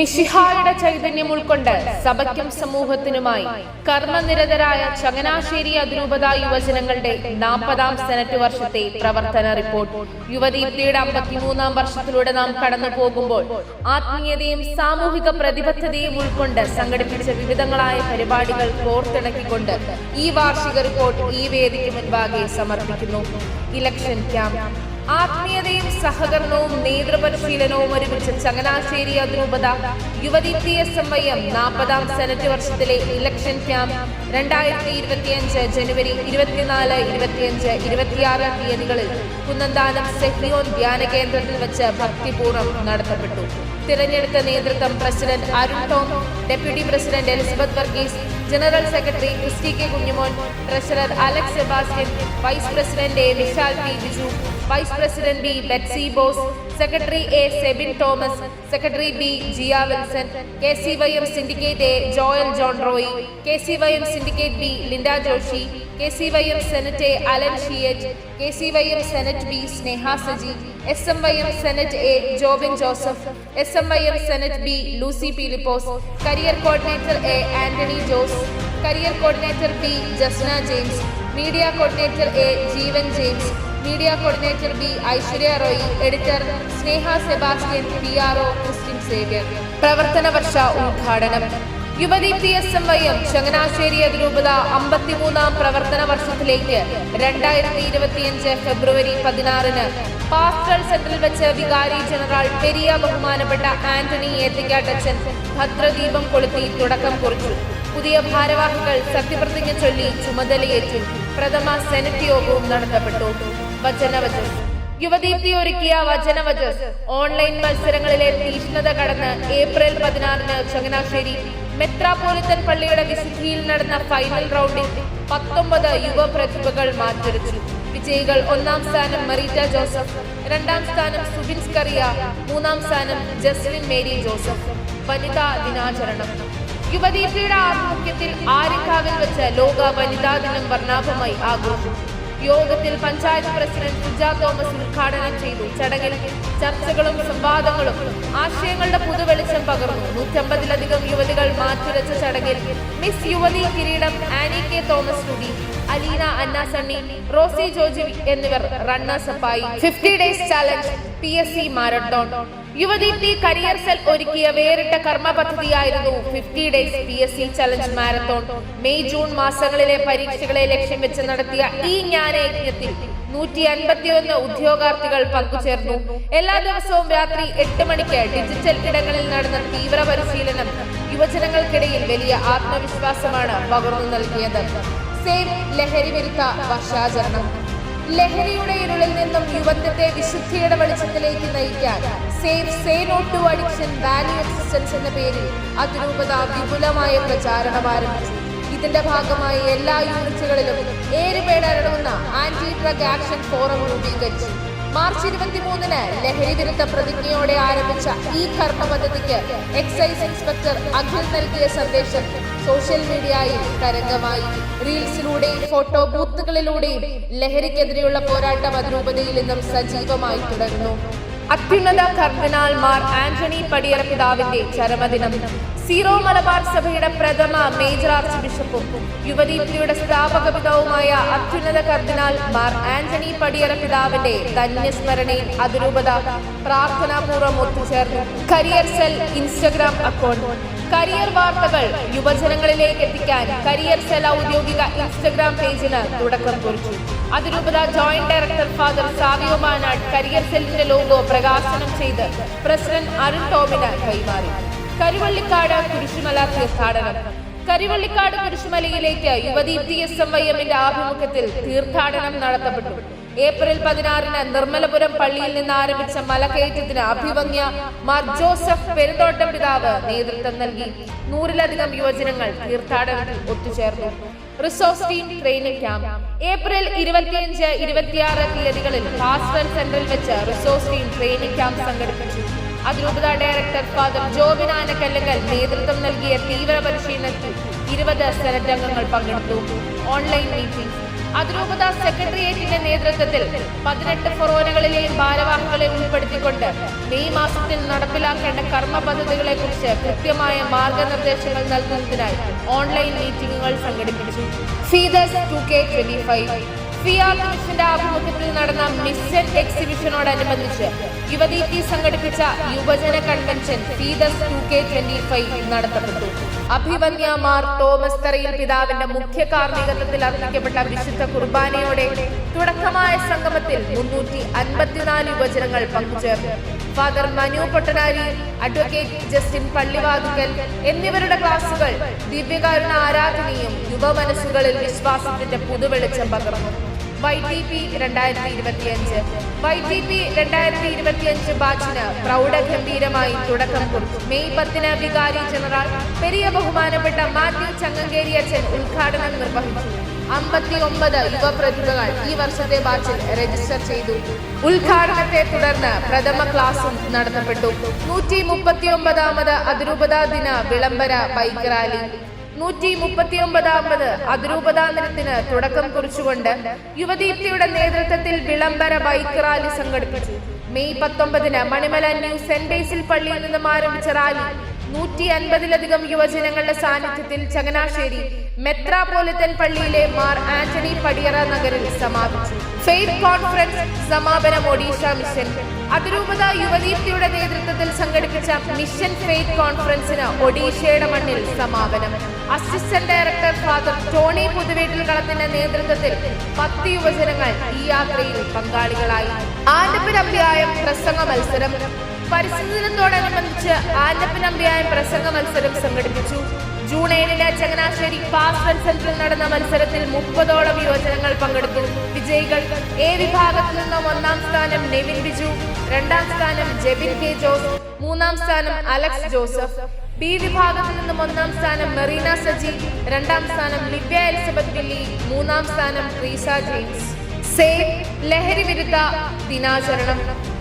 മിശിഹായുടെ ചൈതന്യം ഉൾക്കൊണ്ട് സഭയ്ക്കും സമൂഹത്തിനുമായി കർമ്മനിരതരായ ചങ്ങനാശ്ശേരി അതിരൂപത യുവജനങ്ങളുടെ 40ാം സെനറ്റ് വർഷത്തെ പ്രവർത്തന റിപ്പോർട്ട്. യുവദീപ്തിയുടെ 53ാം വർഷത്തിലൂടെ നാം കടന്നു പോകുമ്പോൾ ആത്മീയതയും സാമൂഹിക പ്രതിബദ്ധതയും ഉൾക്കൊണ്ട് സംഘടിപ്പിച്ച വിവിധങ്ങളായ പരിപാടികൾ കോർത്തിണക്കിക്കൊണ്ട് ഈ വാർഷിക റിപ്പോർട്ട് ഈ വേദിക്ക് മുൻപാകെ സമർപ്പിക്കുന്നു. Election camp. ആത്മീയതയും സഹകരണവും നേതൃപരിശീലനവും ഒരുമിച്ച് ചങ്ങനാശ്ശേരി അതിരൂപത യുവദീപ്തി SMYM 40ാം സെനറ്റ് വർഷത്തിലെ ഇലക്ഷൻ ക്യാമ്പ് 2025 ജനുവരി 24, 25, 26 തീയതികളിൽ കുന്നന്താനം സെഹ്നിയോൻ ധ്യാന കേന്ദ്രത്തിൽ വെച്ച് ഭക്തിപൂർവ്വം നടത്തപ്പെട്ടു. തിരഞ്ഞെടുത്ത നേതൃത്വം president Arun Tom, deputy president Elizabeth Varghese, general secretary Christy K Kunjumon, treasurer Alex Sebastian, vice president A Vishal P Biju, vice president B Betsy Bose, secretary A Sebin Thomas, secretary B Jiya Wilson, KCYM syndicate A Joel John Roy, KCYM syndicate B Linda Joshy, KCYM senate A Alan ഷിയറ്റ്, KCYM senate B Sneha Saji, SMYM senate A Jobin Joseph, SMYM senate B Lucy Peelipose, career coordinator A Antony Jose, career coordinator B Jasna James, media coordinator A Jeevan James, media coordinator B Aishwarya Roy, editor Sneha Sebastian, PRO Christian Xavier. പ്രവർത്തന വർഷ ഉദ്ഘാടനം. Yuvadeepthi SMYM Changanassery അതിരൂപത 53ാം പ്രവർത്തന വർഷത്തിലേക്ക് 2025 ഫെബ്രുവരി 16 pastel സെന്ററിൽ വെച്ച് വികാരി general Periya ബഹുമാനപ്പെട്ട ആന്റണി ഏത്തിക്കാട്ടച്ചൻ ഭദ്രദീപം കൊളുത്തി തുടക്കം കുറിച്ചു. പുതിയ ഭാരവാഹികൾ സത്യപ്രതിജ്ഞ ചൊല്ലി ചുമതലയേറ്റു. പ്രഥമ സെനറ്റ് യോഗവും നടത്തപ്പെട്ടു. വചനവചസ്. യുവദീപ്തി ഒരുക്കിയ വചനവചസ് ഓൺലൈൻ മത്സരങ്ങളിലെ തീഷ്ണത കടന്ന് ഏപ്രിൽ 16 ചങ്ങനാശ്ശേരി മെത്രാപ്പോലിത്തൻ പള്ളിയുടെ വിശുദ്ധിയിൽ നടന്ന ഫൈനൽ റൗണ്ടിൽ 19 യുവ പ്രതിഭകൾ മാറ്റുരച്ചു. വിജയികൾ: 1ാം സ്ഥാനം മറീറ്റ ജോസഫ്, 2ാം സ്ഥാനം സുബിൻ സ്കറിയ, 3ാം സ്ഥാനം ജസ്ലിൻ മേരി ജോസഫ്. വനിതാ ദിനാചരണം. യുവദീപ്തിയുടെ ആഭിമുഖ്യത്തിൽ ആരിക്കാവിൽ വെച്ച് ലോക വനിതാ ദിനം വർണ്ണാഭമായി ആഘോഷിച്ചു. യോഗത്തിൽ പഞ്ചായത്ത് പ്രസിഡന്റ് സുജ തോമസ് ഉദ്ഘാടനം ചെയ്തു. ചടങ്ങിൽ ചർച്ചകളും സംവാദങ്ങളും ആശയങ്ങളുടെ പുതുവെളിച്ചം പകർന്നു. 150-ലധികം യുവതികൾ മാറ്റുരച്ച ചടങ്ങിൽ മിസ് യുവതി കിരീടം ആനി കെ തോമസ് ടുഡി, Aleena Anna Sunny, Rosy Joji എന്നിവർ റണ്ണേഴ്സ് അപ്പായി. 50 days challenge PSC marathon. Yuvadeepthi career cell ഒരുക്കിയ വേറിട്ട കർമ്മ പദ്ധതിയായിരുന്നു 50 days PSC challenge marathon. May June മാസങ്ങളിലെ പരീക്ഷകളെ ലക്ഷ്യം വെച്ച് നടത്തിയ ഈ ജ്ഞാനയജ്ഞത്തിൽ 151 ഉദ്യോഗാർത്ഥികൾ പങ്കുചേർന്നു. എല്ലാ ദിവസവും രാത്രി 8 മണിക്ക് ഡിജിറ്റൽ ഇടങ്ങളിൽ നടന്ന തീവ്ര പരിശീലനം യുവജനങ്ങൾക്കിടയിൽ വലിയ ആത്മവിശ്വാസമാണ് പകർന്നു നൽകിയത്. സേവ് ലഹരി വിരുദ്ധ വർഷാചരണം. ലഹരിയുടെ ഇരുളിൽ നിന്നും യുവത്വത്തെ വിശുദ്ധിയുടെ വെളിച്ചത്തിലേക്ക് നയിക്കാൻ say no to addiction value existence എന്ന പേരിൽ അതിരൂപത വിപുലമായ പ്രചാരണം ആരംഭിച്ചു. ഇതിന്റെ ഭാഗമായി എല്ലാ യൂണിറ്റുകളിലും ഏറുപേരടങ്ങുന്ന ആന്റി ഡ്രഗ് ആക്ഷൻ ഫോറം രൂപീകരിച്ചു. മാർച്ച് 23 ലഹരി വിരുദ്ധ പ്രതിജ്ഞയോടെ ആരംഭിച്ച ഈ കർമ്മ പദ്ധതിക്ക് എക്സൈസ് ഇൻസ്പെക്ടർ അഖിൽ നൽകിയ സന്ദേശം സോഷ്യൽ മീഡിയയിൽ തരംഗമായി. റീൽസിലൂടെയും ഫോട്ടോ ബൂത്തുകളിലൂടെയും ലഹരിക്കെതിരെയുള്ള പോരാട്ടം അതിരൂപതയിൽ നിന്നും സജീവമായി തുടരുന്നു. അത്യുന്നത കർദിനാൾ മാർ ആന്റണി പടിയറ പിതാവിന്റെ ചരമദിനം. സീറോ മലബാർ സഭയുടെ പ്രഥമ മേജർ ആർച്ച് ബിഷപ്പും യുവദീപ്തിയുടെ സ്ഥാപക പിതാവുമായ അത്യുന്നത കർദിനാൾ മാർ ആന്റണി പടിയറ പിതാവിന്റെ ധന്യസ്മരണയിൽ അതിരൂപത പ്രാർത്ഥനാപൂർവ്വം ഒത്തുചേർന്നു. Career cell Instagram account. Career വാർത്തകൾ യുവജനങ്ങളിലേക്ക് എത്തിക്കാൻ കരിയർ സെൽ ഔദ്യോഗിക ഇൻസ്റ്റഗ്രാം പേജിന് തുടക്കം കുറിച്ചു. അതിരൂപത joint director father Savio Manad career സെല്ലിന്റെ ലോഗോ പ്രകാശനം ചെയ്ത് പ്രസിഡന്റ് അരുൺ ടോമിന് കൈമാറി. കരുവള്ളിക്കാട് കുരിശുമല തീർത്ഥാടനം. കരിവള്ളിക്കാട് കുരിശുമലയിലേക്ക് യുവദീപ്തി SMYMന്റെ ആഭിമുഖ്യത്തിൽ തീർത്ഥാടനം നടത്തപ്പെട്ടു. ഏപ്രിൽ 16 നിർമ്മലപുരം പള്ളിയിൽ നിന്ന് ആരംഭിച്ച മലകയറ്റത്തിന് അഭിവന്യ മാർ ജോസഫ് പെരുന്തോട്ടം പിതാവ് നേതൃത്വം നൽകി. 100-ലധികം യുവജനങ്ങൾ തീർത്ഥാടനത്തിൽ ഒത്തുചേർന്നു. Resource team training camp. April 25, 26 തീയതികളിൽ പാസ്റ്റൽ സെന്ററിൽ വെച്ച് റിസോഴ്സ് ടീം ട്രെയിനിംഗ് ക്യാമ്പ് സംഘടിപ്പിച്ചു. അതിരൂപത ഡയറക്ടർ ഫാദർ ജോബിൻ ആനക്കല്ലങ്കൽ നേതൃത്വം നൽകിയ തീവ്ര പരിശീലനത്തിൽ 20 സെനറ്റ് അംഗങ്ങൾ പങ്കെടുത്തു. Online meeting. അതിരൂപത സെക്രട്ടേറിയറ്റിന്റെ നേതൃത്വത്തിൽ നേതൃത്വത്തിൽ 18 ഫൊറോനകളിലെയും ഭാരവാഹികളെ ഉൾപ്പെടുത്തിക്കൊണ്ട് മെയ് മാസത്തിൽ നടപ്പിലാക്കേണ്ട കർമ്മ പദ്ധതികളെ കുറിച്ച് കൃത്യമായ മാർഗനിർദ്ദേശങ്ങൾ നൽകുന്നതിനായി ഓൺലൈൻ മീറ്റിംഗുകൾ സംഘടിപ്പിച്ചു. ഫീദസ് 2K25 ഫിയാത്ത് മിഷന്റെ ആഭിമുഖ്യത്തിൽ നടന്ന മിഷൻ എക്സിബിഷനോടനുബന്ധിച്ച് യുവദീപ്തി സംഘടിപ്പിച്ച യുവജന കൺവെൻഷൻ ഫീദസ് 2K25 നടത്തപ്പെട്ടു. അഭിവന്യ മാർ തോമസ് തറയിൽ പിതാവിന്റെ മുഖ്യ കാർമ്മികത്വത്തിൽ അർപ്പിക്കപ്പെട്ട വിശുദ്ധ കുർബാനയോടെ തുടക്കമായ സംഗമത്തിൽ 354 യുവജനങ്ങൾ പങ്കുചേർന്നു. Father Manu Pottanari, advocate Justin Pallivathukkal എന്നിവരുടെ ക്ലാസുകൾ ദിവ്യകാരുണ ആരാധനയും യുവമനസ്സുകളിൽ വിശ്വാസത്തിന്റെ പുതുവെളിച്ചം പകർന്നു. YTP 2025 ബാച്ചിന് പ്രൗഢഗംഭീരമായി തുടക്കം കുറിച്ചു. മെയ് 10 വികാരി ജനറൽ പെരിയ ബഹുമാനപ്പെട്ട മാത്യു ചങ്ങങ്കേരി അച്ഛൻ ഉദ്ഘാടനം നിർവഹിച്ചു. 59 യുവപ്രതിഭകൾ ഈ വർഷത്തെ ബാച്ചിൽ രജിസ്റ്റർ ചെയ്തു. ഉദ്ഘാടനത്തെ തുടർന്ന് പ്രഥമ ക്ലാസും നടത്തപ്പെട്ടു. 139ാമത് അതിരൂപതാ ദിന വിളംബര ബൈക്ക് റാലി 139ാമത് അതിരൂപതാ ദിനത്തിന് തുടക്കം കുറിച്ചുകൊണ്ട് യുവദീപ്തിയുടെ നേതൃത്വത്തിൽ വിളംബര ബൈക്ക് റാലി സംഘടിപ്പിച്ചു. മെയ് 19 മണിമല ന്യൂ സെന്റ് ബേസിൽ പള്ളിയിൽ നിന്നും ആരംഭിച്ച റാലി 150ലധികം യുവജനങ്ങളുടെ സാന്നിധ്യത്തിൽ ചങ്ങനാശ്ശേരി മെത്രാപോലിത്തൻ പള്ളിയിലെ മാർ ആന്റണി പടിയറ നഗറിൽ സമാപിച്ചു. ഫെയ്ത്ത് കോൺഫറൻസ് സമാപനം ഒഡീഷ മിഷൻ അതിരൂപത യുവദീപ്തിയുടെ നേതൃത്വത്തിൽ സംഘടിപ്പിച്ച മിഷൻ ഫെയ്ത്ത് കോൺഫറൻസിന് ഒഡീഷയുടെ മണ്ണിൽ സമാപനം. അസിസ്റ്റന്റ് ഡയറക്ടർ ഫാദർ ടോണി പുതുവീട്ടിൽ കളത്തിന്റെ നേതൃത്വത്തിൽ 10 യുവജനങ്ങൾ ഈ യാത്രയിൽ പങ്കാളികളായി. ആലപ്പുഴം പ്രസംഗ മത്സരം പരിസ്ഥിതി ദിനത്തോടനുബന്ധിച്ച് ആലപ്പുഴം പ്രസംഗ മത്സരം സംഘടിപ്പിച്ചു. ജൂൺ 7 ചങ്ങനാശ്ശേരി പാസ്റ്റർ സെന്ററിൽ നടന്ന മത്സരത്തിൽ 30ഓളം യുവജനങ്ങൾ പങ്കെടുത്തു. വിജയികൾ എ വിഭാഗത്തിൽ നിന്നും 1ാം സ്ഥാനം നെവിൻ ബിജു, 2ാം സ്ഥാനം ജെബിൻ കെ ജോസ്, 3ാം സ്ഥാനം അലക്സ് ജോസഫ്. ബി വിഭാഗത്തിൽ നിന്നും 1ാം സ്ഥാനം മെറീന സജി, 2ാം സ്ഥാനം ലിവ്യ എലിസബത്ത് വില്ലി, 3ാം സ്ഥാനം ട്രീസ ജെയിംസ്. സേവ് ലഹരി വിരുദ്ധ ദിനാചരണം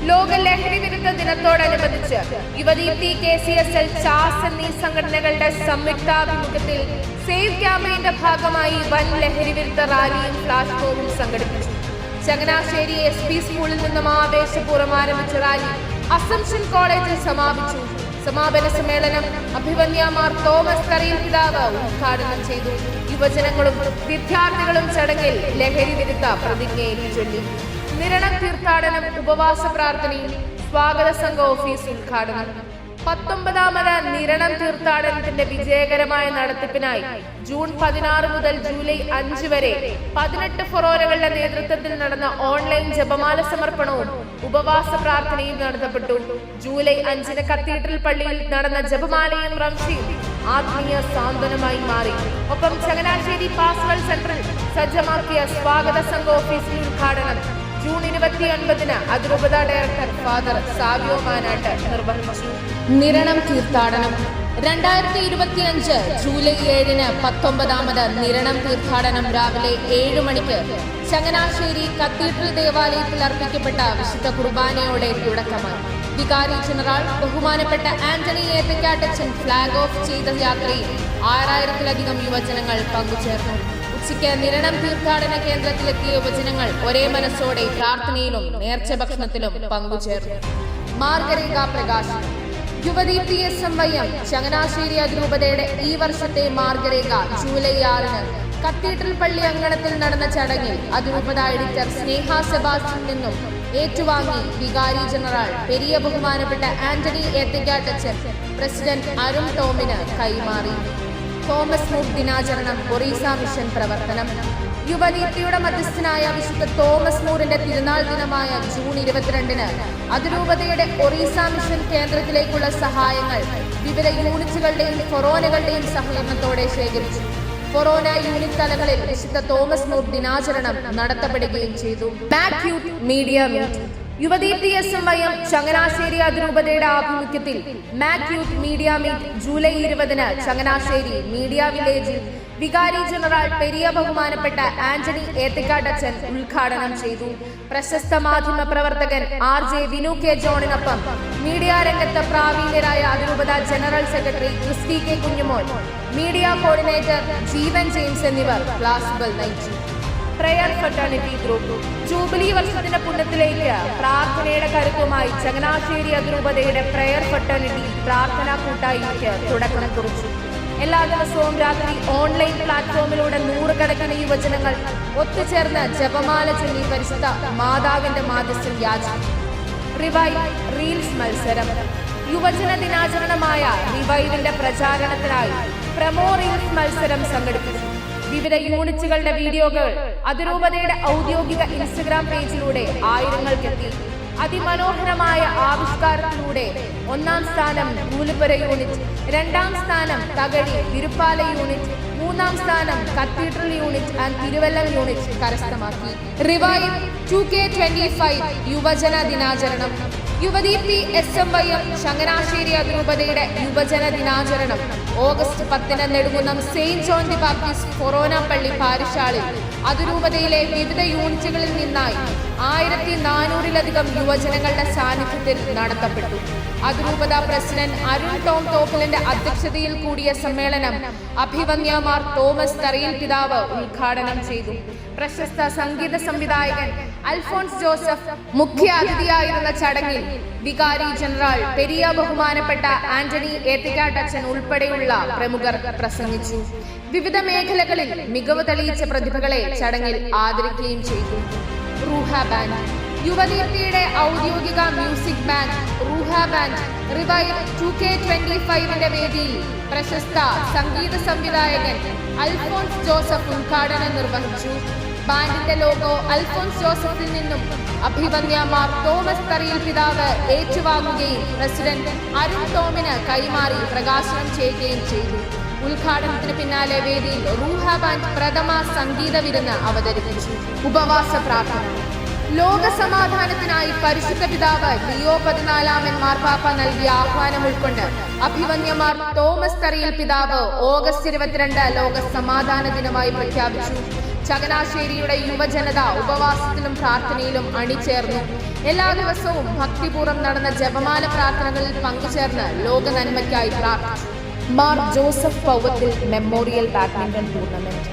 ലോക ലഹരി വിരുദ്ധ ദിനത്തോടനുബന്ധിച്ച് യുവദീപ്തി, KCSL, ചാസ് എന്നീ സംഘടനകളുടെ സംയുക്താഭിമുഖ്യത്തിൽ സേവ് ക്യാമ്പയിന്റെ ഭാഗമായി വൻ ലഹരി വിരുദ്ധ റാലിയും ഫ്ലാഷ് മോബും സംഘടിപ്പിച്ചു. ചങ്ങനാശ്ശേരി SP സ്കൂളിൽ നിന്നും ആവേശപൂർവ്വം ആരംഭിച്ച റാലി അസംഷൻ കോളേജിൽ സമാപിച്ചു. സമാപന സമ്മേളനം അഭിവന്യ മാർ തോമസ് തറയിൽ പിതാവ് ഉദ്ഘാടനം ചെയ്തു. യുവജനങ്ങളും വിദ്യാർത്ഥികളും ചടങ്ങിൽ ലഹരി വിരുദ്ധ പ്രതിജ്ഞയിൽ ചൊല്ലി. നിരണം തീർത്ഥാടനം ഉപവാസ പ്രാർത്ഥനയും സ്വാഗത സംഘ ഓഫീസ് ഉദ്ഘാടനം. 19ാമത് നിരണം തീർത്ഥാടനത്തിന്റെ വിജയകരമായ നടത്തിപ്പിനായി ജൂൺ 16 മുതൽ ജൂലൈ 5 വരെ 18 ഫൊറോനകളുടെ നേതൃത്വത്തിൽ നടന്ന ഓൺലൈൻ ജപമാല സമർപ്പണവും ഉപവാസ പ്രാർത്ഥനയും നടത്തപ്പെട്ടു. ജൂലൈ 5 കത്തീഡ്രൽ പള്ളിയിൽ നടന്ന ജപമാലയും റംഷിയും ആത്മീയ സാന്ത്വനമായി മാറി. ഒപ്പം ചങ്ങനാശ്ശേരി പാസ്വൽ സെന്ററിൽ സജ്ജമാക്കിയ സ്വാഗത സംഘ ഓഫീസിന്റെ ഉദ്ഘാടനം ജൂൺ 29 അതിരൂപത ഡയറക്ടർ ഫാദർ സാവിയോ മാനാട്ട് നിർവഹിച്ചു. നിരണം തീർത്ഥാടനം 2025 ജൂലൈ 7 19ാമത് നിരണം തീർത്ഥാടനം രാവിലെ 7 മണിക്ക് ചങ്ങനാശ്ശേരി കത്തീഡ്രൽ ദേവാലയത്തിൽ അർപ്പിക്കപ്പെട്ട വിശുദ്ധ കുർബാനയോടെ തുടക്കമായി. വികാരി ജനറൽ ബഹുമാനപ്പെട്ട ആന്റണി ഏത്തക്കാട്ടച്ചൻ ഫ്ലാഗ് ഓഫ് ചെയ്ത യാത്രയിൽ 6000-ലധികം യുവജനങ്ങൾ പങ്കുചേർന്നു. ഉച്ചയ്ക്ക് നിരണം തീർത്ഥാടന കേന്ദ്രത്തിലെത്തിയ യുവജനങ്ങൾ ഒരേ മനസ്സോടെ പ്രാർത്ഥനയിലും നേർച്ച ഭക്ഷണത്തിലും പങ്കുചേർന്നു. മാർഗരേഖ പ്രകാശനം യുവദീപ്തി SMYM ചങ്ങനാശ്ശേരി അതിരൂപതയുടെ ഈ വർഷത്തെ മാർഗരേഖ ജൂലൈ 6 കത്തീഡ്രൽ പള്ളി അങ്കണത്തിൽ നടന്ന ചടങ്ങിൽ അതിരൂപത എഡിറ്റർ സ്നേഹ സെബാസ്റ്റ്യനിൽ നിന്നും ഏറ്റുവാങ്ങി വികാരി ജനറൽ പെരിയ ബഹുമാനപ്പെട്ട ആന്റണി ഏത്തക്കാട്ടച്ചൻ പ്രസിഡന്റ് അരുൺ ടോമിന് കൈമാറി. തോമസ് മൂർ ദിനാചരണം ഒറീസ മിഷൻ പ്രവർത്തനം യുവദീപ്തിയുടെ മധ്യസ്ഥനായ വിശുദ്ധ തോമസ് മൂറിന്റെ തിരുനാൾ ദിനമായ ജൂൺ 22 അതിരൂപതയുടെ ഒറീസ മിഷൻ കേന്ദ്രത്തിലേക്കുള്ള സഹായങ്ങൾ വിവിധ യൂണിറ്റുകളുടെയും ഫൊറോനകളുടെയും സഹകരണത്തോടെ ശേഖരിച്ചു. ഫൊറോന യൂണിറ്റ് തലങ്ങളിൽ വിശുദ്ധ തോമസ് മൂർ ദിനാചരണം നടത്തപ്പെടുകയും ചെയ്തു. മാക്യൂട്ട് media meet Yuvadeepthi SMYM Changanassery അതിരൂപതയുടെ ആഭിമുഖ്യത്തിൽ മാക്യൂട്ട് media meet July 20 Changanassery media വില്ലേജിൽ വികാരി ജനറൽ പെരിയ ബഹുമാനപ്പെട്ട ആന്റണി ഏത്തക്കാട്ടച്ചൻ ഉദ്ഘാടനം ചെയ്തു. പ്രശസ്ത മാധ്യമ പ്രവർത്തകൻ RJ വിനു കെ ജോണിനൊപ്പം മീഡിയ രംഗത്ത് പ്രാവീണ്യരായ അതിരൂപത general secretary Christy K Kunjumon, media coordinator Jeevan James എന്നിവർ ക്ലാസുകൾ നയിച്ചു. Prayer fraternity group. ജൂബിലി വർഷത്തിന്റെ പുണ്യത്തിലേക്ക് പ്രാർത്ഥനയുടെ കരുത്തുമായി ചങ്ങനാശ്ശേരി അതിരൂപതയുടെ പ്രയർ ഫെറ്റേണിറ്റി പ്രാർത്ഥനാ കൂട്ടായ്മയ്ക്ക് തുടക്കം കുറിച്ചു. എല്ലാ ദിവസവും രാത്രി ഓൺലൈൻ പ്ലാറ്റ്ഫോമിലൂടെ നൂറുകണക്കിന് യുവജനങ്ങൾ ഒത്തുചേർന്ന് ജപമാല ചൊല്ലി പരിശുദ്ധ മാതാവിന്റെ മാധ്യസ്ഥം യാചിക്കും. റിവൈവ് റീൽസ് മത്സരം. യുവജന ദിനാചരണമായ റിവൈവിന്റെ പ്രചാരണത്തിനായി പ്രമോ റീൽസ് മത്സരം സംഘടിപ്പിച്ചു. വിവിധ യൂണിറ്റുകളുടെ വീഡിയോകൾ അതിരൂപതയുടെ ഔദ്യോഗിക ഇൻസ്റ്റഗ്രാം പേജിലൂടെ ആയിരങ്ങൾക്കെത്തി. അതിമനോഹരമായ ആവിഷ്കാരത്തിലൂടെ 1ാം സ്ഥാനം കൂലുപുര യൂണിറ്റ്, 2ാം സ്ഥാനം തകഴി വിരുപ്പാല യൂണിറ്റ്, 3ാം സ്ഥാനം cathedral unit and Thiruvallam unit കരസ്ഥമാക്കി. റിവൈവ് 2K25 യുവജന ദിനാചരണം. യുവദീപ്തി SMYM ചങ്ങനാശ്ശേരി അതിരൂപതയുടെ യുവജന ദിനാചരണം August 10 Nedukunnam Saint John the Baptist corona പള്ളി പാരിഷാളിൽ അതിരൂപതയിലെ വിവിധ യൂണിറ്റുകളിൽ നിന്നായി 1400-ലധികം യുവജനങ്ങളുടെ സാന്നിധ്യത്തിൽ നടത്തപ്പെട്ടു. അതിരൂപത പ്രസിഡന്റ് അരുൺ ടോം തോപ്പലിന്റെ അധ്യക്ഷതയിൽ കൂടിയ സമ്മേളനം അഭിവന്യമാർ തോമസ് തറയിൽ പിതാവ് ഉദ്ഘാടനം ചെയ്തു. പ്രശസ്ത സംഗീത സംവിധായകൻ അൽഫോൺസ് ജോസഫ് മുഖ്യ അതിഥിയായിരുന്ന ചടങ്ങിൽ വികാരി ജനറൽ പെരിയ ബഹുമാനപ്പെട്ട ആന്റണി ഏത്തിക്കാട്ടച്ചൻ ഉൾപ്പെടെയുള്ള പ്രമുഖർ പ്രസംഗിച്ചു. വിവിധ മേഖലകളിൽ മികവ് തെളിയിച്ച പ്രതിഭകളെ ചടങ്ങിൽ ആദരിക്കുകയും ചെയ്തു. റൂഹ ബാൻഡ്. യുവദീപ്തിയുടെ ഔദ്യോഗിക മ്യൂസിക് ബാൻഡ് റൂഹ ബാൻഡ് റിവൈവ് 2K25 വേദിയിൽ പ്രശസ്ത സംഗീത സംവിധായകൻ അൽഫോൺസ് ജോസഫ് ഉദ്ഘാടനം നിർവഹിച്ചു. ബാൻഡിന്റെ ലോഗോ അൽഫോൺസ് ജോസഫിൽ നിന്നും അഭിവന്യമാർ തോമസ് തറയിൽ പിതാവ് ഏറ്റുവാങ്ങുകയും പ്രസിഡന്റ് അരുൺ ടോമിന് കൈമാറി പ്രകാശനം ചെയ്യുകയും ചെയ്തു. ഉദ്ഘാടനത്തിന് പിന്നാലെ വേദിയിൽ റൂഹ ബാൻഡ് പ്രഥമ സംഗീത വിരുന്ന് അവതരിപ്പിച്ചു. ഉപവാസ പ്രാർത്ഥന. ലോക സമാധാനത്തിനായി പരിശുദ്ധ പിതാവ് ലിയോ 14 മാർപ്പാപ്പ നൽകിയ ആഹ്വാനം ഉൾക്കൊണ്ട് അഭിവന്യമാർ തോമസ് തറയിൽ പിതാവ് ഓഗസ്റ്റ് 22 ലോക സമാധാന ദിനമായി പ്രഖ്യാപിച്ചു. ചങ്ങനാശ്ശേരിയുടെ യുവജനത ഉപവാസത്തിലും പ്രാർത്ഥനയിലും അണിചേർന്നു. എല്ലാ ദിവസവും ഭക്തിപൂർവ്വം നടന്ന ജപമാല പ്രാർത്ഥനകളിൽ പങ്കുചേർന്ന് ലോക നന്മയ്ക്കായി പ്രാർത്ഥിച്ചു. Mar Joseph പൗവത്തിൽ memorial badminton tournament.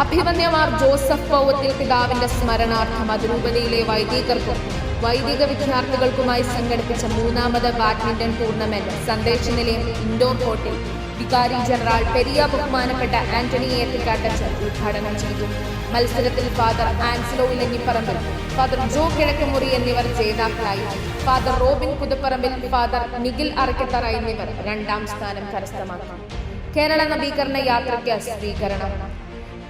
അഭിവന്യമാർ Joseph പൗവത്തിൽ പിതാവിന്റെ സ്മരണാർത്ഥം അതിരൂപതയിലെ വൈദികർക്കും വൈദിക വിദ്യാർത്ഥികൾക്കുമായി സംഘടിപ്പിച്ച 3ാമത് ബാഡ്മിന്റൺ ടൂർണമെന്റ് സന്ദേശ നിലയം ഇൻഡോർ കോർട്ടിൽ വികാരി ജനറൽ പെരിയ ബഹുമാനപ്പെട്ട ആന്റണി ഏത്തിക്കാട്ടച്ചൻ ഉദ്ഘാടനം ചെയ്തു. മത്സരത്തിൽ father Anselo Elanjipparambil, father Jo Kizhakkumuri എന്നിവർ ജേതാക്കളായി. Father Robin Puthuparambil, father Nikhil Arakkathara എന്നിവർ 2ാം സ്ഥാനം കരസ്ഥമാക്കി. കേരള നവീകരണ യാത്രയ്ക്ക് സ്വീകരണം.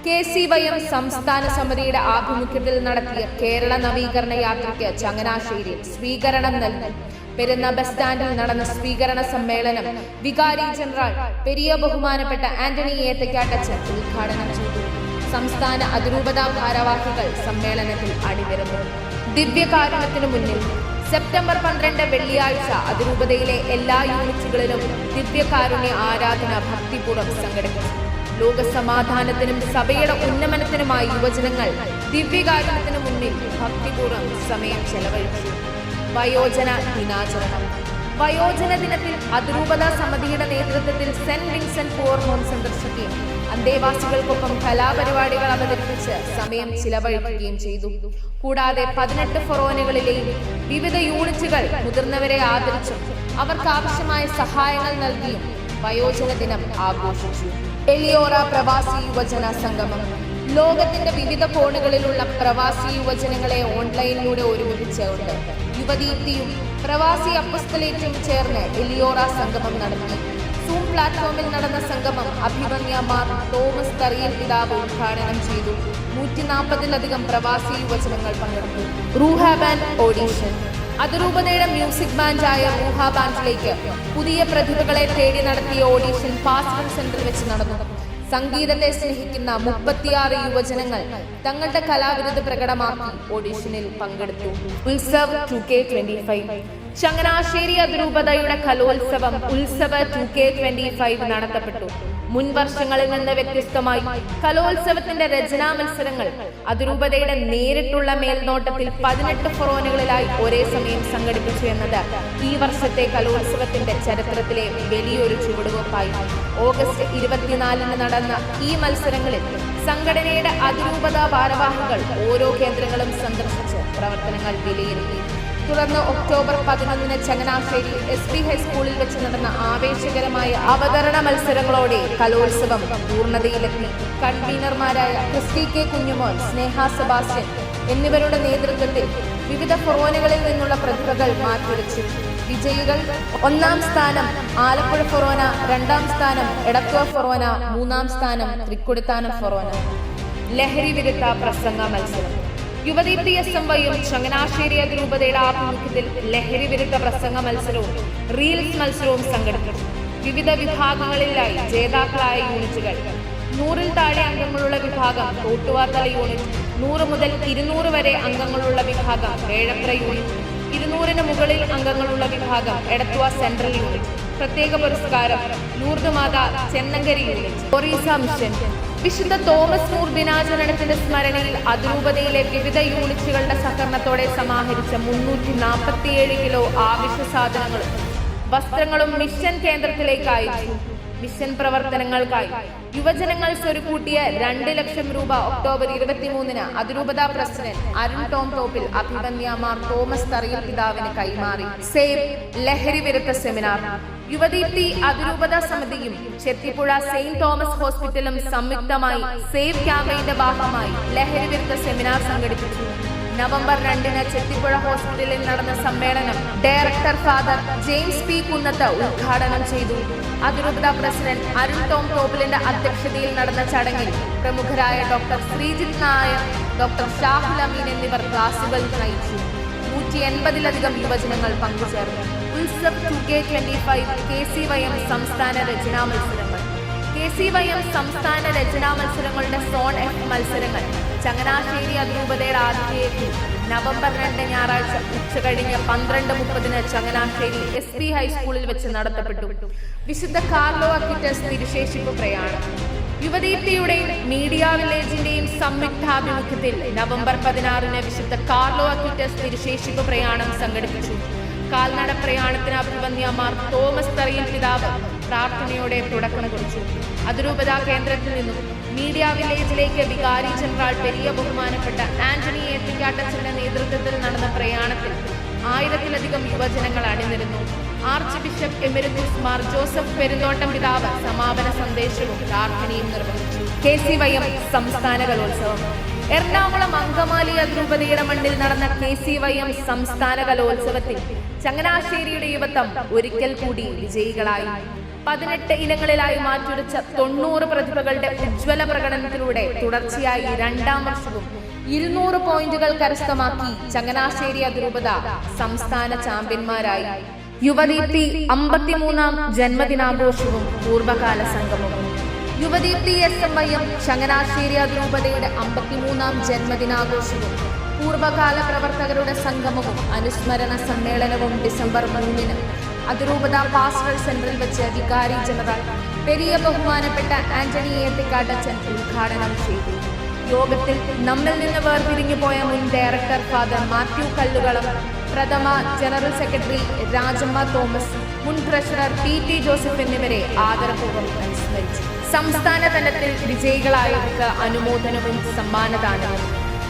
KCYM സംസ്ഥാന സമിതിയുടെ ആഭിമുഖ്യത്തിൽ നടത്തിയ കേരള നവീകരണ യാത്രയ്ക്ക് ചങ്ങനാശ്ശേരിയിൽ സ്വീകരണം നൽകി. പെരുന്ന ബസ് സ്റ്റാൻഡിൽ നടന്ന സ്വീകരണ സമ്മേളനം വികാരി ജനറൽ പെരിയ ബഹുമാനപ്പെട്ട ആന്റണി ഏത്തക്കാട്ടച്ചൻ ഉദ്ഘാടനം ചെയ്തു. സംസ്ഥാന അതിരൂപതാ ഭാരവാഹികൾ സമ്മേളനത്തിൽ അണിനിരന്നു. ദിവ്യകാരുണ്യത്തിനു മുന്നിൽ സെപ്റ്റംബർ 12 വെള്ളിയാഴ്ച അതിരൂപതയിലെ എല്ലാ യൂണിറ്റുകളിലും ദിവ്യകാരുണ്യ ആരാധന ഭക്തിപൂർവ്വം സംഘടിപ്പിച്ചു. ലോക സമാധാനത്തിനും സഭയുടെ ഉന്നമനത്തിനുമായി യുവജനങ്ങൾ ദിവ്യകാരുണ്യത്തിനു മുന്നിൽ ഭക്തിപൂർവ്വം സമയം ചെലവഴിച്ചു. വയോജന ദിനാചരണം. വയോജന ദിനത്തിൽ അതിരൂപത സമിതിയുടെ നേതൃത്വത്തിൽ സെന്റ് വിൻസെന്റ് പൂർ ഹോം സന്ദർശിക്കുകയും അന്തേവാസികൾക്കൊപ്പം കലാപരിപാടികൾ അവതരിപ്പിച്ച് സമയം ചിലവഴിക്കുകയും ചെയ്തു. കൂടാതെ 18 ഫൊറോനകളിലെയും വിവിധ യൂണിറ്റുകൾ മുതിർന്നവരെ ആദരിച്ചും അവർക്ക് ആവശ്യമായ സഹായങ്ങൾ നൽകിയും വയോജന ദിനം ആഘോഷിച്ചു. എലിയോറ പ്രവാസി യുവജന സംഗമം. ലോകത്തിന്റെ വിവിധ കോണുകളിലുള്ള പ്രവാസി യുവജനങ്ങളെ ഓൺലൈനിലൂടെ ഒരുമിപ്പിച്ചുകൊണ്ട് യുവദീപ്തിയും പ്രവാസി അപ്പസ്തലേറ്റും ചേർന്ന് എലിയോറ സംഗമം നടത്തി. സൂം പ്ലാറ്റ്ഫോമിൽ നടന്ന സംഗമം അഭിവന്യമാർ തോമസ് തറയിൽ പിതാവ് ഉദ്ഘാടനം ചെയ്തു. 140-ലധികം പ്രവാസി യുവജനങ്ങൾ പങ്കെടുത്തു. റൂഹ ബാൻഡ് ഓഡീഷൻ. അതിരൂപതയുടെ മ്യൂസിക് ബാൻഡായ റൂഹ ബാൻഡിലേക്ക് പുതിയ പ്രതിഭകളെ തേടി നടത്തിയ ഓഡീഷൻ പാസ്റ്റൽ സെന്ററിൽ വെച്ച് നടന്നു. സംഗീതത്തെ സ്നേഹിക്കുന്ന 36 യുവജനങ്ങൾ തങ്ങളുടെ കലാവിരുത് പ്രകടമാക്കി ഓഡീഷനിൽ പങ്കെടുത്തു. ഉത്സവ് 2K25. ചങ്ങനാശ്ശേരി അതിരൂപതയുടെ കലോത്സവം ഉത്സവ് 2K25 നടത്തപ്പെട്ടു. മുൻ വർഷങ്ങളിൽ നിന്ന് വ്യത്യസ്തമായി കലോത്സവത്തിന്റെ രചനാ മത്സരങ്ങൾ അതിരൂപതയുടെ നേരിട്ടുള്ള മേൽനോട്ടത്തിൽ 18 ഫൊറോനുകളിലായി ഒരേ സമയം സംഘടിപ്പിച്ചു എന്നത് ഈ വർഷത്തെ കലോത്സവത്തിന്റെ ചരിത്രത്തിലെ വലിയൊരു ചുവടുവെപ്പായി. ഓഗസ്റ്റ് 24 നടന്ന ഈ മത്സരങ്ങളിൽ സംഘടനയുടെ അതിരൂപത ഭാരവാഹികൾ ഓരോ കേന്ദ്രങ്ങളും സന്ദർശിച്ച് പ്രവർത്തനങ്ങൾ വിലയിരുത്തി. തുടർന്ന് ഒക്ടോബർ 11 ചങ്ങനാശ്ശേരി SP ഹൈസ്കൂളിൽ വെച്ച് നടന്ന ആവേശകരമായ അവതരണ മത്സരങ്ങളോടെ കലോത്സവം പൂർണ്ണതയിലെത്തി. കൺവീനർമാരായ ക്രിസ്റ്റി കെ കുഞ്ഞുമോൻ, സ്നേഹ സെബാസ്റ്റ്യൻ എന്നിവരുടെ നേതൃത്വത്തിൽ വിവിധ ഫൊറോനകളിൽ നിന്നുള്ള പ്രതിഭകൾ മാറ്റുരച്ചു. വിജയികൾ: 1ാം സ്ഥാനം ആലപ്പുഴ ഫൊറോന, 2ാം സ്ഥാനം എടത്വ ഫൊറോന, 3ാം സ്ഥാനം തൃക്കൊടിത്താനം ഫൊറോന. ലഹരി വിരുദ്ധ പ്രസംഗ മത്സരം. യുവദീപ്തി SMYയും ചങ്ങനാശ്ശേരി അതിരൂപതയുടെ ആഭിമുഖ്യത്തിൽ ലഹരി വിരുദ്ധ പ്രസംഗ മത്സരവും റീൽസ് മത്സരവും സംഘടിപ്പിച്ചു. വിവിധ വിഭാഗങ്ങളിലായി ജേതാക്കളായ യൂണിറ്റുകൾ: 100-ൽ താഴെ അംഗങ്ങളുള്ള വിഭാഗം തോട്ടുവാത്തല യൂണിറ്റ്, 100 മുതൽ 200 വരെ അംഗങ്ങളുള്ള വിഭാഗം വേഴപ്ര യൂണിറ്റ്, 200-ന് മുകളിൽ അംഗങ്ങളുള്ള വിഭാഗം എടത്വ സെൻട്രൽ യൂണിറ്റ്. പ്രത്യേക പുരസ്കാരം ലൂർദ് മാതാ ചെന്നങ്കരി യൂണിറ്റ്. ഒറീസ മിഷൻ. വിശുദ്ധ തോമസ് മൂർ ദിനാചരണത്തിന്റെ സ്മരണയിൽ അതിരൂപതയിലെ വിവിധ യൂണിറ്റുകളുടെ സഹകരണത്തോടെ സമാഹരിച്ച 347 കിലോ ആവശ്യ സാധനങ്ങളും വസ്ത്രങ്ങളും മിഷൻ കേന്ദ്രത്തിലേക്ക് അയച്ചു. മിഷൻ പ്രവർത്തനങ്ങൾക്കായി യുവജനങ്ങൾ സ്വരുക്കൂട്ടിയ 2 ലക്ഷം രൂപ ഒക്ടോബർ 23 അതിരൂപത പ്രസിഡന്റ് അരുൺ ടോം തോപ്പിൽ അഭിവന്യ മാർ തോമസ് തറിയൽ പിതാവിന് കൈമാറി. സേവ് ലഹരി വിരുദ്ധ സെമിനാർ. യുവദീപ്തി അതിരൂപത സമിതിയും ചെത്തിപ്പുഴ സെയിന്റ് തോമസ് ഹോസ്പിറ്റലും സംയുക്തമായി സേവ് ക്യാമ്പയിന്റെ ഭാഗമായി ലഹരി വിരുദ്ധ സെമിനാർ സംഘടിപ്പിച്ചു. നവംബർ 2 ചെത്തിപ്പുഴ ഹോസ്പിറ്റലിൽ നടന്ന സമ്മേളനം ഡയറക്ടർ ഫാദർ ജെയിംസ് പി കുന്നത്ത് ഉദ്ഘാടനം ചെയ്തു. അതിരൂപത പ്രസിഡന്റ് അരുൺ ടോം തോപ്പിലിന്റെ അധ്യക്ഷതയിൽ നടന്ന ചടങ്ങിൽ പ്രമുഖരായ ഡോക്ടർ ശ്രീജിത്ത് നായർ, ഡോക്ടർ ഷാഹുൽ അമീൻ എന്നിവർ ക്ലാസുകൾ നയിച്ചു. 180-ലധികം യുവജനങ്ങൾ പങ്കുചേർന്നു. ഉത്സവ് 2K25 KCYM സംസ്ഥാന രചനാ മത്സരങ്ങൾ. KCYM സംസ്ഥാന രചനാ മത്സരങ്ങളുടെ സോൺ F മത്സരങ്ങൾ ചങ്ങനാശ്ശേരി അതിരൂപതയുടെ ആതിഥേയത്തിൽ നവംബർ 2 ഞായറാഴ്ച ഉച്ചകഴിഞ്ഞ് 12:30 ചങ്ങനാശ്ശേരി SP ഹൈസ്കൂളിൽ വെച്ച് നടത്തപ്പെട്ടു. വിശുദ്ധ കാർലോ അക്വിറ്റസ് തിരുശേഷിപ്പ് പ്രയാണം. യുവദീപ്തിയുടെയും മീഡിയ വില്ലേജിന്റെയും സംയുക്താഭിമുഖ്യത്തിൽ നവംബർ 16 വിശുദ്ധ കാർലോ അക്വിറ്റസ് തിരുശേഷിപ്പ് പ്രയാണം സംഘടിപ്പിച്ചു. കാൽനട പ്രയാണത്തിന് അഭിവന്യ മാർ തോമസ് തറിയൽ പിതാവ് പ്രാർത്ഥനയോടെ തുടക്കം കുറിച്ചു. അതിരൂപതാ കേന്ദ്രത്തിൽ നിന്നും മീഡിയ വില്ലേജിലേക്ക് വികാരി ജനറൽ പെരിയ ബഹുമാനപ്പെട്ട ആന്റണി ഏത്തിക്കാട്ടച്ചന്റെ നേതൃത്വത്തിൽ നടന്ന പ്രയാണത്തിൽ 1000-ലധികം യുവജനങ്ങൾ അണിനിരന്നു. Arch bishop emeritus Mar Joseph Perumthottam പിതാവ് സമാപന സന്ദേശവും പ്രാർത്ഥനയും നിർവഹിച്ചു. KCYM സംസ്ഥാന കലോത്സവം. എറണാകുളം അങ്കമാലി അതിരൂപതയുടെ മണ്ണിൽ നടന്ന KCYM സംസ്ഥാന കലോത്സവത്തിൽ ചങ്ങനാശ്ശേരിയുടെ യുവത്വം ഒരിക്കൽ കൂടി വിജയികളായി. 18 ഇനങ്ങളിലായി മാറ്റുരച്ച 90 പ്രതിഭകളുടെ ഉജ്ജ്വല പ്രകടനത്തിലൂടെ തുടർച്ചയായി 2ാം വർഷവും 200 പോയിന്റുകൾ കരസ്ഥമാക്കി ചങ്ങനാശ്ശേരി അതിരൂപത സംസ്ഥാന ചാമ്പ്യന്മാരായി. യുവദീപ്തി 53ാം ജന്മദിനാഘോഷവും പൂർവ്വകാല സംഗമവും. യുവദീപ്തി SMYM ചങ്ങനാശ്ശേരി അതിരൂപതയുടെ 53ാം ജന്മദിനാഘോഷവും പൂർവ്വകാല പ്രവർത്തകരുടെ സംഗമവും അനുസ്മരണ സമ്മേളനവും ഡിസംബർ 3 അതിരൂപത പാസ്റ്ററൽ സെന്ററിൽ വെച്ച് വികാരി ജനറൽ പെരിയ ബഹുമാനപ്പെട്ട ആന്റണി ഏത്തിക്കാട്ടച്ചൻ ഉദ്ഘാടനം ചെയ്തു. യോഗത്തിൽ നമ്മിൽ നിന്ന് വേർപിരിഞ്ഞു പോയ മുൻ ഡയറക്ടർ ഫാദർ മാത്യു കല്ലുകളം, പ്രഥമ ജനറൽ സെക്രട്ടറി രാജമ്മ തോമസ്, മുൻ ട്രഷറർ PT ജോസഫ് എന്നിവരെ ആദരപൂർവ്വം അനുസ്മരിച്ചു. സംസ്ഥാന തലത്തിൽ വിജയികളായവർക്ക് അനുമോദനവും സമ്മാനദാനവും.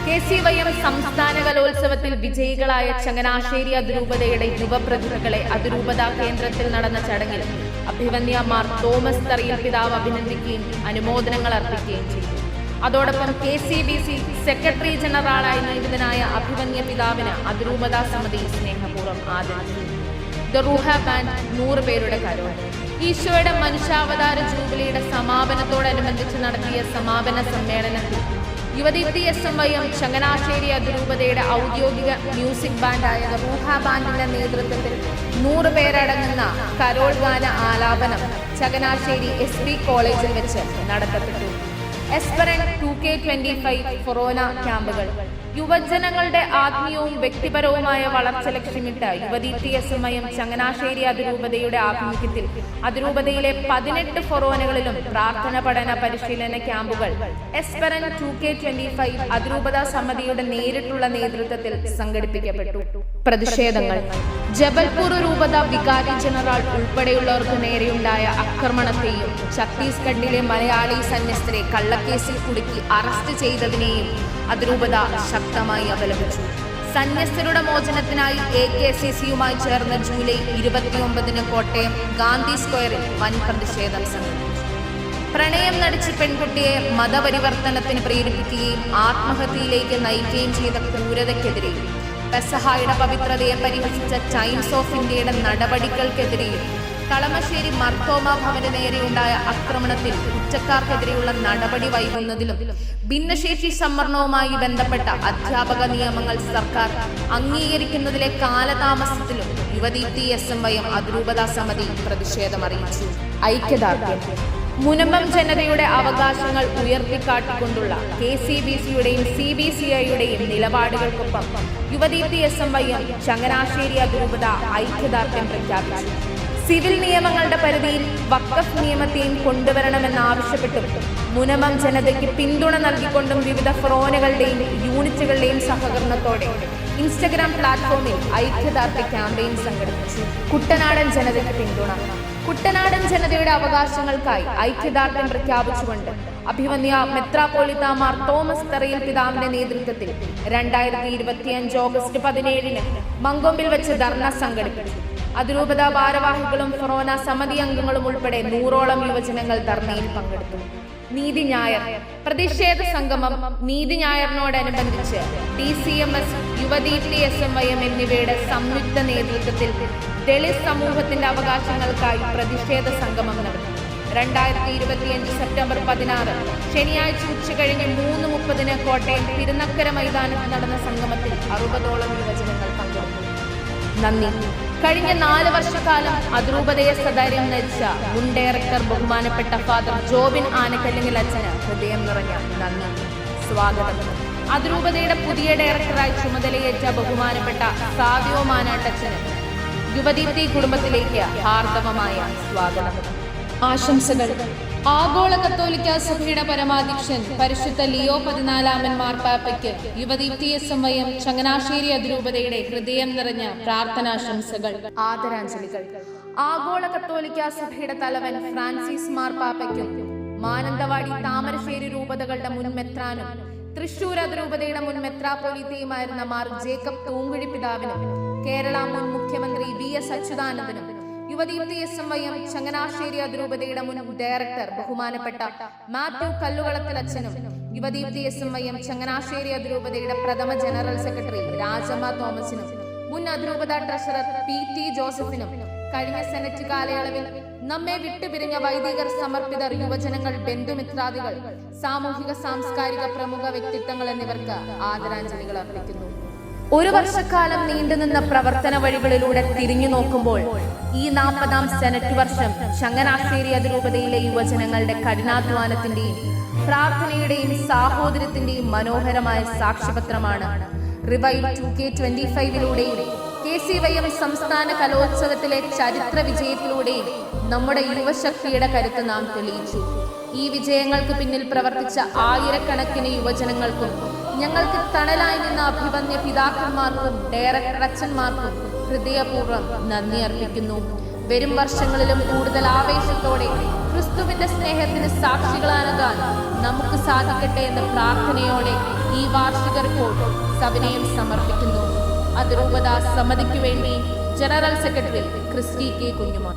KCYM സംസ്ഥാന കലോത്സവത്തിൽ വിജയികളായ ചങ്ങനാശ്ശേരി അതിരൂപതയുടെ യുവപ്രതിഭകളെ അതിരൂപതാ കേന്ദ്രത്തിൽ നടന്ന ചടങ്ങിൽ അഭിവന്യ മാർ തോമസ് തറിയൽ പിതാവ് അഭിനന്ദിക്കുകയും അനുമോദനങ്ങൾ അർപ്പിക്കുകയും ചെയ്തു. അതോടൊപ്പം KCBC സെക്രട്ടറി ജനറലായി നിയമിതനായ അഭിവന്യ പിതാവിന് അതിരൂപതാ സമിതി സ്നേഹപൂർവ്വം ആദരിച്ചു. ദ റൂഹ ബാൻഡ് 100 പേരുടെ കരോൾ. ഈശോയുടെ മനുഷ്യാവതാര ജൂബിലിയുടെ സമാപനത്തോടനുബന്ധിച്ച് നടത്തിയ സമാപന സമ്മേളനത്തിൽ യുവദീപ്തി SMYM ചങ്ങനാശ്ശേരി അതിരൂപതയുടെ ഔദ്യോഗിക മ്യൂസിക് ബാൻഡായ റൂഹ ബാൻഡിന്റെ നേതൃത്വത്തിൽ 100 പേരടങ്ങുന്ന കരോൾ ഗാന ആലാപനം ചങ്ങനാശ്ശേരി SP കോളേജിൽ വെച്ച് നടത്തപ്പെട്ടു. എസ്പെറന്റ് 2K25 ഫൊറോന ക്യാമ്പുകൾ. യുവജനങ്ങളുടെ ആത്മീയവും വ്യക്തിപരവുമായ വളർച്ച ലക്ഷ്യമിട്ട് യുവതി TSMIM ചങ്ങനാശ്ശേരി അതിരൂപതയുടെ ആഭിമുഖ്യത്തിൽ അതിരൂപതയിലെ 18 ഫൊറോനകളിലും പ്രാർത്ഥന പഠന പരിശീലന ക്യാമ്പുകൾ എസ്പെറൻ 2K25 അതിരൂപത സമിതിയുടെ നേരിട്ടുള്ള നേതൃത്വത്തിൽ സംഘടിപ്പിക്കപ്പെട്ടു. പ്രതിഷേധങ്ങൾ. ജബൽപൂർ രൂപത വികാരി ജനറൽ ഉൾപ്പെടെയുള്ളവർക്ക് നേരെയുണ്ടായ ആക്രമണത്തെയും ഛത്തീസ്ഗഡിലെ മലയാളി സന്യസ്തരെ കള്ളക്കേസിൽ കുടുക്കി അറസ്റ്റ് ചെയ്തതിനെയും അതിരൂപത ശക്തമായി അപലപിച്ചു. സന്യസ്തരുടെ മോചനത്തിനായി AKCCയുമായി ചേർന്ന് ജൂലൈ 29 കോട്ടയം ഗാന്ധി സ്ക്വയറിൽ വൻ പ്രതിഷേധം സംഘടിപ്പിച്ചു. പ്രണയം നടിച്ച് പെൺകുട്ടിയെ മതപരിവർത്തനത്തിന് പ്രേരിപ്പിക്കുകയും ആത്മഹത്യയിലേക്ക് നയിക്കുകയും ചെയ്ത ക്രൂരതയ്ക്കെതിരെയും പെസഹായുടെ പവിത്രതയെ പരിഹസിച്ച ടൈംസ് ഓഫ് ഇന്ത്യയുടെ നടപടികൾക്കെതിരെയും കളമശ്ശേരി മർത്തോമ ഭവന് നേരെയുണ്ടായ ആക്രമണത്തിൽ കുറ്റക്കാർക്കെതിരെയുള്ള നടപടി വൈകുന്നതിലും ഭിന്നശേഷി സംവരണവുമായി ബന്ധപ്പെട്ട അധ്യാപക നിയമങ്ങൾ സർക്കാർ അംഗീകരിക്കുന്നതിലെ കാലതാമസത്തിലും യുവതി TSMIM അതിരൂപത സമിതി പ്രതിഷേധമറിയിച്ചു. ഐക്യദാർഢ്യം. മുനമ്പം ജനതയുടെ അവകാശങ്ങൾ ഉയർത്തിക്കാട്ടിക്കൊണ്ടുള്ള KCBCയുടെയും CBCIയുടെയും നിലപാടുകൾക്കൊപ്പം യുവതി TSMIM ചങ്ങനാശ്ശേരി അതിരൂപത ഐക്യദാർഢ്യം പ്രഖ്യാപിച്ചു. സിവിൽ നിയമങ്ങളുടെ പരിധിയിൽ വഖഫ് നിയമത്തെയും കൊണ്ടുവരണമെന്നാവശ്യപ്പെട്ടും മുനമ്പം ജനതയ്ക്ക് പിന്തുണ നൽകിക്കൊണ്ടും വിവിധ ഫൊറോനകളുടെയും യൂണിറ്റുകളുടെയും സഹകരണത്തോടെ ഇൻസ്റ്റഗ്രാം പ്ലാറ്റ്ഫോമിൽ ഐക്യദാർഢ്യ ക്യാമ്പയിൻ സംഘടിപ്പിച്ചു. കുട്ടനാടൻ ജനതയ്ക്ക് പിന്തുണ. കുട്ടനാടൻ ജനതയുടെ അവകാശങ്ങൾക്കായി ഐക്യദാർഢ്യം പ്രഖ്യാപിച്ചുകൊണ്ട് അഭിമന്യ മെത്രാപ്പോലിത്ത മാർ തോമസ് തറയിൽ പിതാവിന്റെ നേതൃത്വത്തിൽ 2025 ഓഗസ്റ്റ് 17 മങ്കൊമ്പിൽ വെച്ച് ധർണ സംഘടിപ്പിച്ചു. അതിരൂപത ഭാരവാഹികളും ഫൊറോന സമിതി അംഗങ്ങളും ഉൾപ്പെടെ 100ഓളം യുവജനങ്ങൾ ധർണയിൽ പങ്കെടുത്തു. നീതി ഞായർ. പ്രതിഷേധ സംഗമം. നീതി ഞായറിനോടനുബന്ധിച്ച് DCMS, യുവതി TSMIM എന്നിവയുടെ സംയുക്ത നേതൃത്വത്തിൽ ദളിത് സമൂഹത്തിന്റെ അവകാശങ്ങൾക്കായി പ്രതിഷേധ സംഗമം നടത്തി. 2025 സെപ്റ്റംബർ 16 ശനിയാഴ്ച ഉച്ചകഴിഞ്ഞ് 3:30 കോട്ടയം തിരുനക്കര മൈതാനത്ത് നടന്ന സംഗമത്തിൽ 60ഓളം യുവജനങ്ങൾ പങ്കെടുത്തു. നന്ദി. കഴിഞ്ഞ 4 വർഷക്കാലം അതിരൂപതയെ സധൈര്യം നയിച്ച മുൻ ഡയറക്ടർ ബഹുമാനപ്പെട്ട ഫാദർ ജോബിൻ ആനക്കല്ലിങ്ങൽ അച്ഛന് ഹൃദയം നിറഞ്ഞ നന്ദി. സ്വാഗതം. അതിരൂപതയുടെ പുതിയ ഡയറക്ടറായി ചുമതലയേറ്റ ബഹുമാനപ്പെട്ട സാദിയോ മാനാട്ടച്ഛന് യുവതി കുടുംബത്തിലേക്ക് ഹാർദവമായ സ്വാഗതം. ആശംസകൾ. ആഗോള കത്തോലിക്ക സഭയുടെ പരമാധ്യക്ഷൻ പരിശുദ്ധ ലിയോ 14 മാർപ്പാപ്പയ്ക്ക് യുവതി TSMIM ചങ്ങനാശ്ശേരി അതിരൂപതയുടെ ഹൃദയം നിറഞ്ഞ പ്രാർത്ഥനാശംസകൾ, ആദരാഞ്ജലികൾ. ആഗോള കത്തോലിക്ക സഭയുടെ തലവൻ ഫ്രാൻസിസ് മാർപ്പാപ്പയ്ക്കും മാനന്തവാടി താമരശ്ശേരി രൂപതകളുടെ മുൻ മെത്രാനും തൃശൂർ അതിരൂപതയുടെ മുൻ മെത്രാപ്പോലീത്തയുമായിരുന്ന മാർ ജേക്കബ് തൂങ്കുഴി പിതാവിനും കേരള മുൻ മുഖ്യമന്ത്രി VS അച്യുതാനന്ദനും യുവതി TSMIM ചങ്ങനാശ്ശേരി അതിരൂപതയുടെ മുൻ ഡയറക്ടർ ബഹുമാനപ്പെട്ട മാത്യു കല്ലുകളത്തിൽ അച്ഛനും യുവതി TSMIM ചങ്ങനാശ്ശേരി അതിരൂപതയുടെ പ്രഥമ ജനറൽ സെക്രട്ടറി രാജമ്മ തോമസിനും മുൻ അതിരൂപത ട്രഷറർ PT ജോസഫിനും കഴിഞ്ഞ സെനറ്റ് കാലയളവിൽ നമ്മെ വിട്ടുപിരിഞ്ഞ വൈദികർ, സമർപ്പിതർ, യുവജനങ്ങൾ, ബന്ധുമിത്രാദികൾ, സാമൂഹിക സാംസ്കാരിക പ്രമുഖ വ്യക്തിത്വങ്ങൾ എന്നിവർക്ക് ആദരാഞ്ജലികൾ അർപ്പിക്കുന്നു. 1 വർഷക്കാലം നീണ്ടുനിന്ന പ്രവർത്തന വഴികളിലൂടെ തിരിഞ്ഞു നോക്കുമ്പോൾ ഈ 40ാം സെനറ്റ് വർഷം ചങ്ങനാശ്ശേരി അതിരൂപതയിലെ യുവജനങ്ങളുടെ കഠിനാധ്വാനത്തിന്റെയും പ്രാർത്ഥനയുടെയും സാഹോദര്യത്തിന്റെയും മനോഹരമായ സാക്ഷ്യപത്രമാണ്. റിവൈവ് 2K25യിലൂടെയും KCYM സംസ്ഥാന കലോത്സവത്തിലെ ചരിത്ര വിജയത്തിലൂടെയും നമ്മുടെ യുവശക്തിയുടെ കരുത്ത് നാം തെളിയിച്ചു. ഈ വിജയങ്ങൾക്ക് പിന്നിൽ പ്രവർത്തിച്ച ആയിരക്കണക്കിന് യുവജനങ്ങൾക്കും ഞങ്ങൾക്ക് തണലായി നിന്ന അഭിവന്യ പിതാക്കന്മാർക്കും ഡയറക്ടർ അച്ഛന്മാർക്കും ഹൃദയപൂർവ്വം നന്ദി അർപ്പിക്കുന്നു. വരും വർഷങ്ങളിലും കൂടുതൽ ആവേശത്തോടെ ക്രിസ്തുവിന്റെ സ്നേഹത്തിന് സാക്ഷികളാകാൻ നമുക്ക് സാധിക്കട്ടെ എന്ന പ്രാർത്ഥനയോടെ ഈ വാർഷിക റിപ്പോർട്ട് സവിനയം സമർപ്പിക്കുന്നു. അതിരൂപത സമിതിക്കു വേണ്ടി general secretary Christy K. Kunjumon.